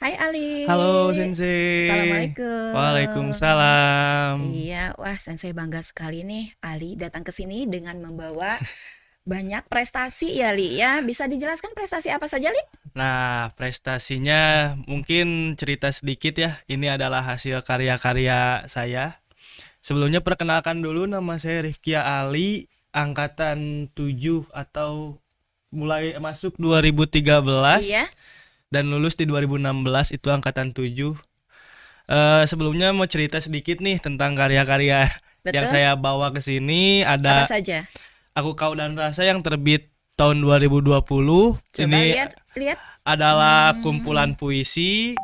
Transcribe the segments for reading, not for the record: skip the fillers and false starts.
Hai Ali. Halo Sensei. Assalamualaikum. Waalaikumsalam. Iya, wah Sensei bangga sekali nih Ali datang ke sini dengan membawa banyak prestasi ya Li ya. Bisa dijelaskan prestasi apa saja Li? Nah, prestasinya mungkin cerita sedikit ya. Ini adalah hasil karya-karya saya. Sebelumnya perkenalkan dulu, nama saya Rifkia Ali, angkatan 7 atau mulai masuk 2013 Iya, dan lulus di 2016, itu angkatan 7. Sebelumnya mau cerita sedikit nih tentang karya-karya yang betul. saya bawa ke sini. Apa Ada saja? Aku Kau dan Rasa yang terbit tahun 2020. Coba Ini lihat. adalah Hmm. kumpulan puisi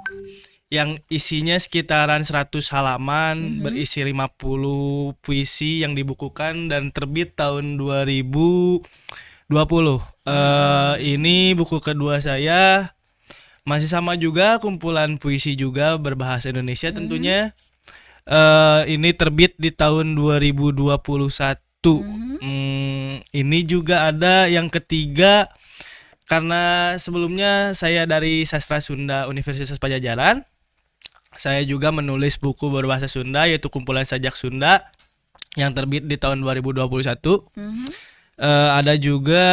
yang isinya sekitaran 100 halaman, Mhm. berisi 50 puisi yang dibukukan dan terbit tahun 2020. Mm-mm. Ini buku kedua saya, masih sama juga, kumpulan puisi juga berbahasa Indonesia Mhm. tentunya. Ini terbit di tahun 2021. Mhm. Ini juga ada yang ketiga, karena sebelumnya saya dari Sastra Sunda Universitas Pajajaran. Saya juga menulis buku berbahasa Sunda, yaitu kumpulan sajak Sunda yang terbit di tahun 2021. Mhm. Ada juga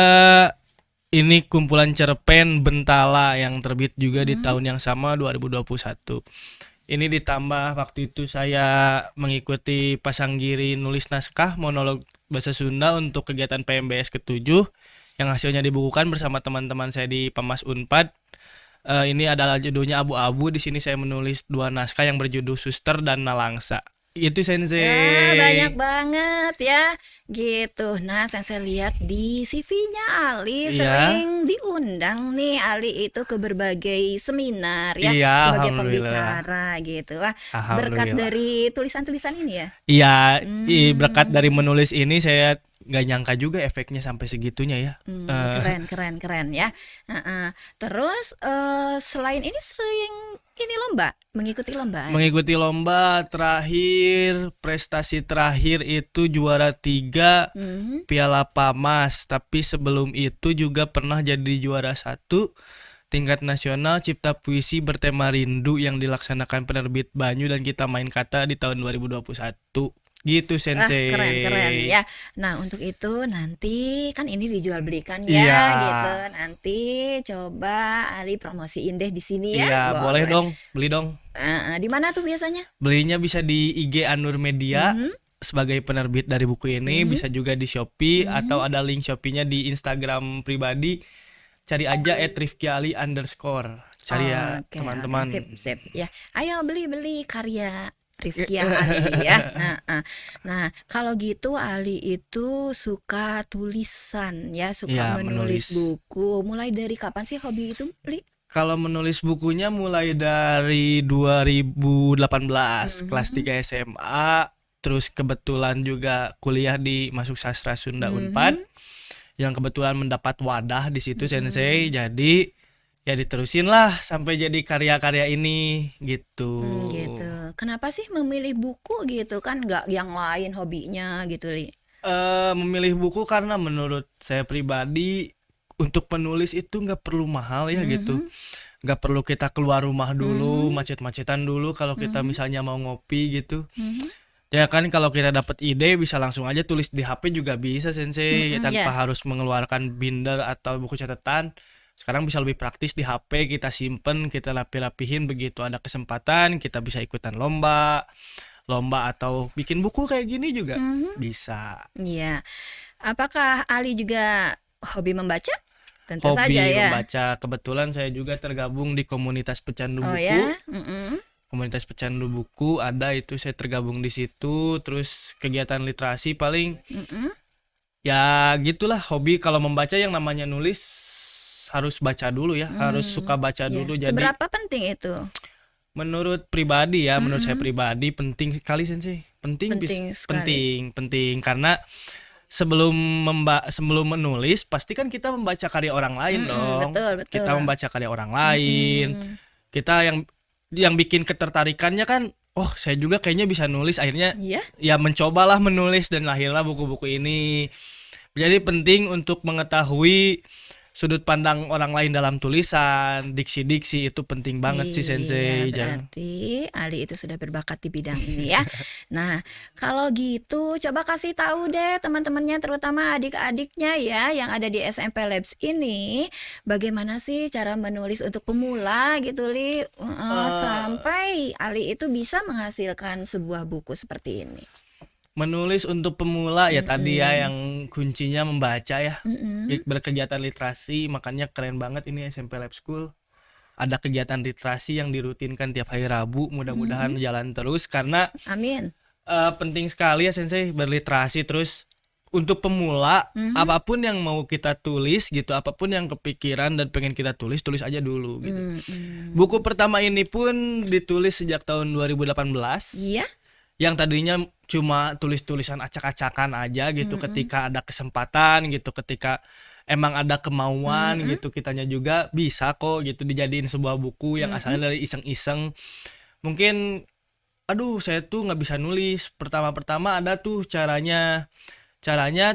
ini kumpulan cerpen Bentala yang terbit juga di Mhm. tahun yang sama, 2021. Ini ditambah waktu itu saya mengikuti Pasanggiri nulis naskah monolog bahasa Sunda untuk kegiatan PMBS ke-7 yang hasilnya dibukukan bersama teman-teman saya di Pamas Unpad. Ini adalah judulnya Abu-Abu. Di sini saya menulis dua naskah yang berjudul Suster dan Nalangsa. Itu Ya, banyak Sensei. banget ya, gitu. Nah, saya lihat di CV-nya Ali Iya, sering diundang nih Ali itu ke berbagai seminar ya iya, sebagai alhamdulillah. pembicara gitu. Wah, berkat Alhamdulillah. dari tulisan-tulisan ini ya. Iya, berkat dari Hmm. menulis ini saya nggak nyangka juga efeknya sampai segitunya ya. Eh, Keren, keren, keren ya. Heeh. Terus selain ini sering ini lomba, mengikuti lomba Ali. Mengikuti lomba terakhir, prestasi terakhir itu juara 3 Mhm. Piala Pamas. Tapi sebelum itu juga pernah jadi juara 1 tingkat nasional cipta puisi bertema rindu yang dilaksanakan penerbit Banyu dan Kita Main Kata di tahun 2021. Gitu Wah, keren keren Sensei. ya. Nah, untuk itu nanti kan ini dijual belikan Iya, ya gitu. Nanti coba Ali promosiin deh di sini ya. iya, boleh Boleh. dong, beli dong. Di mana tuh biasanya? Belinya bisa di IG Anur Media Mhm. sebagai penerbit dari buku ini, Mhm. bisa juga di Shopee atau Mhm. ada link Shopee-nya di Instagram pribadi. Cari aja @rifkiali_. Cari ya Oke, oke, sip, teman-teman. sip ya. Ayo beli-beli karya Rifkiah Ali ya. Heeh. Nah, kalau gitu Ali itu suka tulisan ya, suka Ya, menulis menulis. buku. Mulai dari kapan sih hobi itu, Li? Kalau menulis bukunya mulai dari 2018, kelas Mhm. 3 SMA, terus kebetulan juga kuliah di Masuk Sastra Sunda Unpad, Mhm. yang kebetulan mendapat wadah di situ Sensei. Mhm. Jadi ya diterusin lah sampai jadi karya-karya ini gitu. Gitu. Kenapa sih memilih buku gitu kan nggak yang lain hobinya gitu, Li? Memilih buku karena menurut saya pribadi, untuk penulis itu nggak perlu mahal ya gitu. Mhm. Nggak perlu kita keluar rumah dulu, Mhm. macet-macetan dulu kalau kita Mhm. misalnya mau ngopi gitu. Mhm. Ya kan, kalau kita dapat ide bisa langsung aja tulis di HP juga bisa Sensei, Mhm, tanpa ya. harus mengeluarkan binder atau buku catatan. Sekarang bisa lebih praktis di HP, kita simpen, kita lapih-lapihin, begitu ada kesempatan kita bisa ikutan lomba, lomba atau bikin buku kayak gini juga Mhm. bisa. Iya. Apakah Ali juga hobi membaca? Tentu saja Hobi ya. membaca, kebetulan saya juga tergabung di komunitas pecandu Oh buku. ya. Mhm. Komunitas pecandu buku ada, itu saya tergabung di situ. Terus kegiatan literasi paling Mhm. ya gitulah, hobi. Kalau membaca yang namanya nulis harus baca dulu ya, harus suka baca Ya. dulu. Jadi Seberapa penting itu? menurut pribadi ya, menurut saya Mhm. pribadi penting sekali Sensei. Penting sekali. Penting, penting karena sebelum menulis pasti kan kita membaca karya orang lain Mhm, dong. betul, Kita betul. membaca karya orang lain. Mhm. Kita yang bikin ketertarikannya kan, oh saya juga kayaknya bisa nulis. Akhirnya Iya. ya mencobalah menulis dan lahirlah buku-buku ini. Jadi penting untuk mengetahui sudut pandang orang lain dalam tulisan, diksi-diksi itu penting banget sih Iya, Sensei. berarti Ali itu sudah berbakat di bidang ini ya. Nah, kalau gitu coba kasih tahu deh teman-temannya terutama adik-adiknya ya yang ada di SMP Labs ini, bagaimana sih cara menulis untuk pemula gitu Li, sampai Ali itu bisa menghasilkan sebuah buku seperti ini. Menulis untuk pemula ya tadi ya Mm-mm. yang kuncinya membaca ya. Mm-mm. Berkegiatan literasi, makanya keren banget ini SMP Lab School. Ada kegiatan literasi yang dirutinkan tiap hari Rabu, mudah-mudahan jalan terus karena Amin. penting sekali ya Sensei berliterasi terus untuk pemula apapun yang mau kita tulis gitu, apapun yang kepikiran dan pengen kita tulis, tulis aja dulu gitu. Mm-mm. Buku pertama ini pun ditulis sejak tahun 2018. Iya. Yang tadinya cuma tulis-tulisan acak-acakan aja gitu, ketika ada kesempatan gitu, ketika emang ada kemauan gitu, kitanya juga bisa kok gitu dijadiin sebuah buku yang asalnya dari iseng-iseng. Mungkin aduh saya tuh nggak bisa nulis, pertama-pertama ada tuh caranya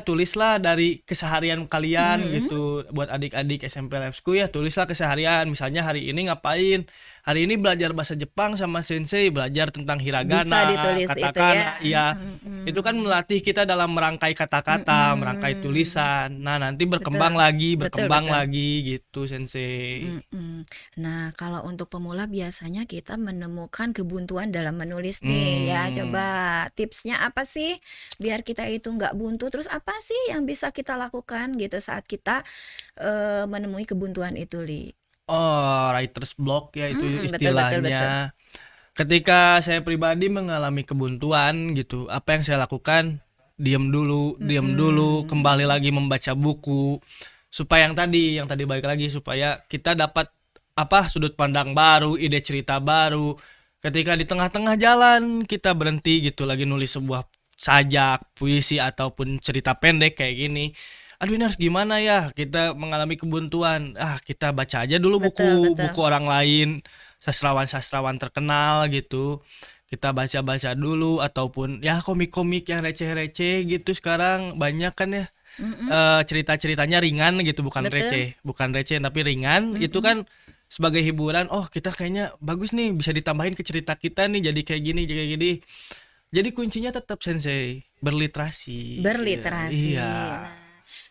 tulislah dari keseharian kalian gitu. Buat adik-adik SMP Lab School ya, tulislah keseharian, misalnya hari ini ngapain, hari ini belajar bahasa Jepang sama sensei, belajar tentang Bisa hiragana, ditulis itu katakana, ya. iya. Itu kan melatih kita dalam merangkai kata-kata, merangkai tulisan. Nah, nanti berkembang lagi, Betul, berkembang betul. lagi gitu sensei. Mm-mm. Nah, kalau untuk pemula biasanya kita menemukan kebuntuan dalam menulis nih ya. Coba tipsnya apa sih biar kita itu nggak buntu? Terus apa sih yang bisa kita lakukan gitu saat kita menemui kebuntuan itu, Li? Oh, writer's block ya itu Betul, betul, betul. istilahnya. Ketika saya pribadi mengalami kebuntuan gitu, apa yang saya lakukan? Diam dulu, kembali lagi membaca buku. Supaya yang tadi balik lagi supaya kita dapat apa sudut pandang baru, ide cerita baru. Ketika di tengah-tengah jalan kita berhenti gitu lagi nulis sebuah sajak, puisi ataupun cerita pendek kayak gini. Aduh ini harus gimana ya? Kita mengalami kebuntuan. Kita baca aja dulu Betul, betul. buku orang lain, sastrawan-sastrawan terkenal gitu. Kita baca-baca dulu ataupun ya komik-komik yang receh-receh gitu sekarang banyak kan ya. Cerita-ceritanya ringan gitu, bukan Betul. receh tapi ringan. Itu kan sebagai hiburan. Oh, kita kayaknya bagus nih bisa ditambahin ke cerita kita nih jadi kayak gini. Jadi kuncinya tetap sensei berliterasi. Berliterasi. Iya. Nah,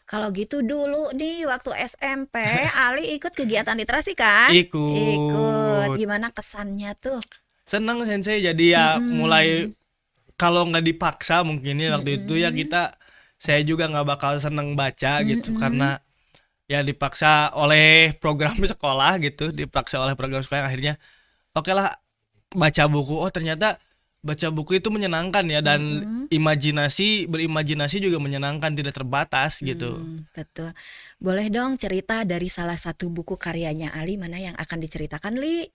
kalau gitu dulu nih waktu SMP Ali ikut kegiatan literasi kan? Ikut. Gimana kesannya tuh? Seneng sensei jadi ya mulai kalau nggak dipaksa mungkin ya waktu itu ya saya juga nggak bakal seneng baca gitu karena ya dipaksa oleh program sekolah gitu, yang akhirnya oke lah baca buku. Oh ternyata baca buku itu menyenangkan ya dan berimajinasi juga menyenangkan, tidak terbatas gitu. Betul. Boleh dong cerita dari salah satu buku karyanya Ali mana yang akan diceritakan, Li?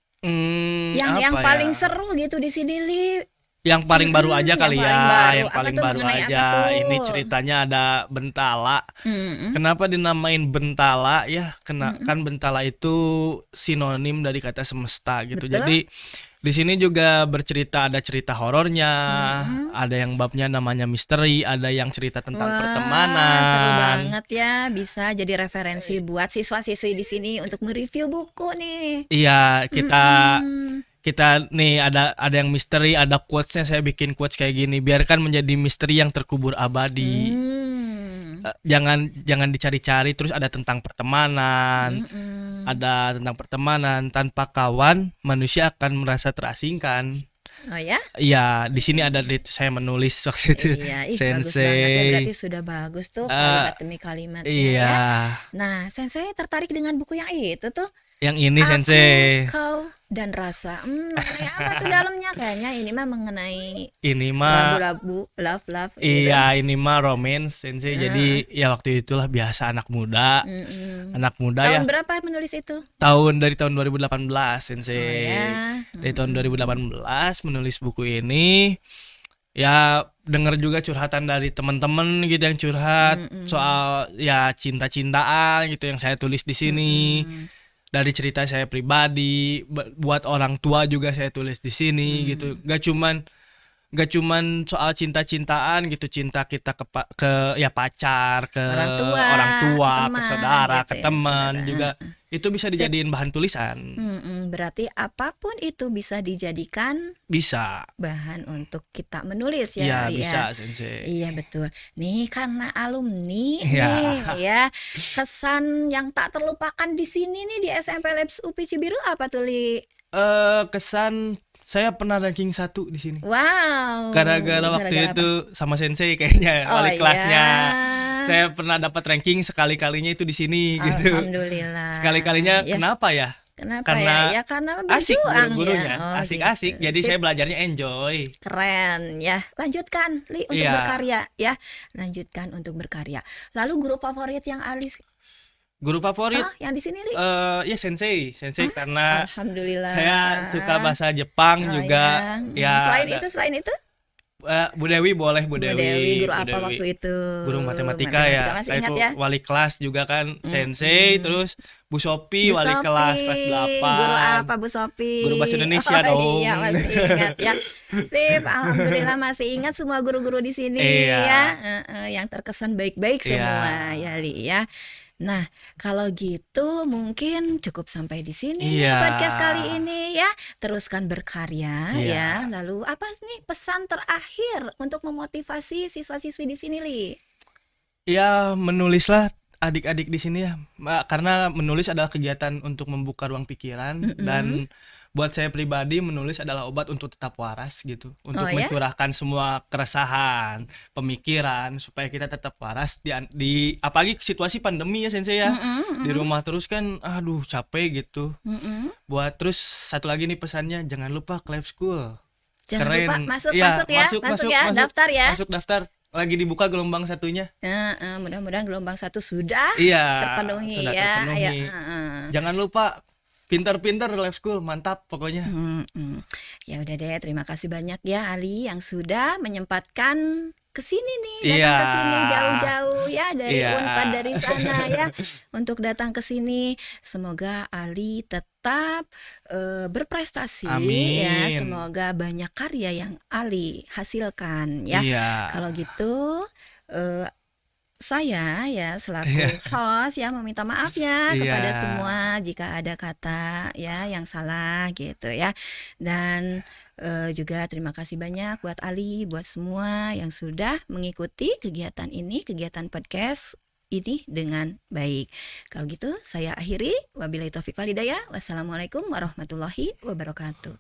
Yang Apa paling ya? seru gitu di sini, Li. Yang paling baru aja yang kali paling ya, baru. yang Apa paling tuh, baru mengenai apa aja. tuh? Ini ceritanya ada bentala. Mm-mm. Kenapa dinamain bentala ya? Kan bentala itu sinonim dari kata semesta gitu. Betul. Jadi di sini juga ada cerita horornya, ada yang babnya namanya misteri, ada yang cerita tentang Wah, pertemanan. seru banget ya. Bisa jadi referensi buat siswa-siswi di sini untuk mereview buku nih. Iya, Mm-mm. kita nih ada yang misteri, ada quotesnya, saya bikin quotes kayak gini, biarkan menjadi misteri yang terkubur abadi. Jangan dicari-cari. Terus ada tentang pertemanan, tanpa kawan manusia akan merasa terasingkan. Oh ya? Iya, di sini ada saya menulis waktu itu Iya, bagus banget ya. sensei. Berarti sudah bagus tuh kalimat demi kalimatnya Iya, ya. Nah, sensei tertarik dengan buku yang itu tuh. yang ini Aku, sensei. kau, dan rasa. Mengenai apa tuh dalamnya? Kayaknya ini mah mengenai Ini mah labu-labu, love gitu. iya, ini mah romance sensei. Jadi ya waktu itulah biasa anak muda. Anak muda ya. Tahun berapa menulis itu? Dari tahun 2018 sensei. Oh ya. Dari tahun 2018 menulis buku ini. Ya denger juga curhatan dari teman-teman gitu yang curhat soal ya cinta-cintaan gitu yang saya tulis di sini. Dari cerita saya pribadi, buat orang tua juga saya tulis di sini gitu. Gak cuman Gak cuman soal cinta-cintaan gitu, cinta kita ke ya pacar, ke Orang tua, orang tua, ke teman saudara, gitu ke ya, teman saudara. juga itu bisa Sip. dijadiin bahan tulisan. Berarti apapun itu bisa dijadikan Bisa. bahan untuk kita menulis ya, Iya, Ali ya. bisa Sensei. Iya betul. Nih karena alumni Iya. nih ya, kesan yang tak terlupakan di sini nih di SMP Labs UPI Cibiru apa tuh, Li? Kesan saya pernah ranking 1 di sini. Wow. Gara-gara waktu Gara-gara apa? itu sama Sensei kayaknya, Oh wali kelasnya. ya. Saya pernah dapat ranking sekali-kalinya itu di sini gitu. Alhamdulillah. Sekali-kalinya Ya, kenapa ya? kenapa Karena ya? Ya karena asik berjuang ya. guru-gurunya, Oh asik-asik. gitu. Jadi Sip. saya belajarnya enjoy. Keren ya. Lanjutkan Li untuk Iya. berkarya ya. Lanjutkan untuk berkarya. Lalu guru favorit yang Ali Guru favorit yang di sini Li? ya Sensei karena Alhamdulillah. saya suka bahasa Jepang Oh juga. ya. Ya, Selain itu? Bu Dewi boleh, Bu Bu Dewi, guru Bu apa Dewi. waktu itu? Guru matematika ya. Masih Saya ingat itu ya? wali kelas juga kan Sensei, terus Bu Sopi Bu wali kelas Sopi. kelas 8. Guru apa Bu Sopi? Guru bahasa Indonesia Oh, dong. Iya, masih ingat ya. Sip, alhamdulillah masih ingat semua guru-guru di sini Iya. ya. Yang terkesan baik-baik Iya. semua ya, Li ya. Nah, kalau gitu mungkin cukup sampai di sini nih Iya. podcast kali ini ya. Teruskan berkarya Iya. ya. Lalu apa nih pesan terakhir untuk memotivasi siswa-siswi di sini, Li? Ya, menulislah adik-adik di sini ya. Karena menulis adalah kegiatan untuk membuka ruang pikiran dan buat saya pribadi menulis adalah obat untuk tetap waras gitu. Untuk Oh, ya? mencurahkan semua keresahan, pemikiran supaya kita tetap waras di apalagi situasi pandemi ya Sensei ya. Di rumah terus kan aduh capek gitu. Buat terus satu lagi nih pesannya, jangan lupa ke lab school. Jangan Keren. lupa masuk Iya, ya, masuk ya, daftar ya. Masuk daftar. Lagi dibuka gelombang satunya. Mudah-mudahan gelombang 1 sudah Iya, terpenuhi sudah ya. terpenuhi. Ayo, Jangan lupa pinter-pinter lab school, mantap pokoknya. Ya udah deh, terima kasih banyak ya Ali yang sudah menyempatkan kesini nih, datang Iya. ke sini jauh-jauh ya dari Iya. Unpad dari sana ya untuk datang ke sini. Semoga Ali tetap berprestasi Amin. ya. Semoga banyak karya yang Ali hasilkan ya. Iya. Kalau gitu saya ya selaku host ya meminta maaf ya kepada Iya. semua jika ada kata ya yang salah gitu ya. Dan juga terima kasih banyak buat Ali, buat semua yang sudah mengikuti kegiatan ini, kegiatan podcast ini dengan baik. Kalau gitu saya akhiri, wabillahi taufiq walhidayah. Wassalamualaikum warahmatullahi wabarakatuh.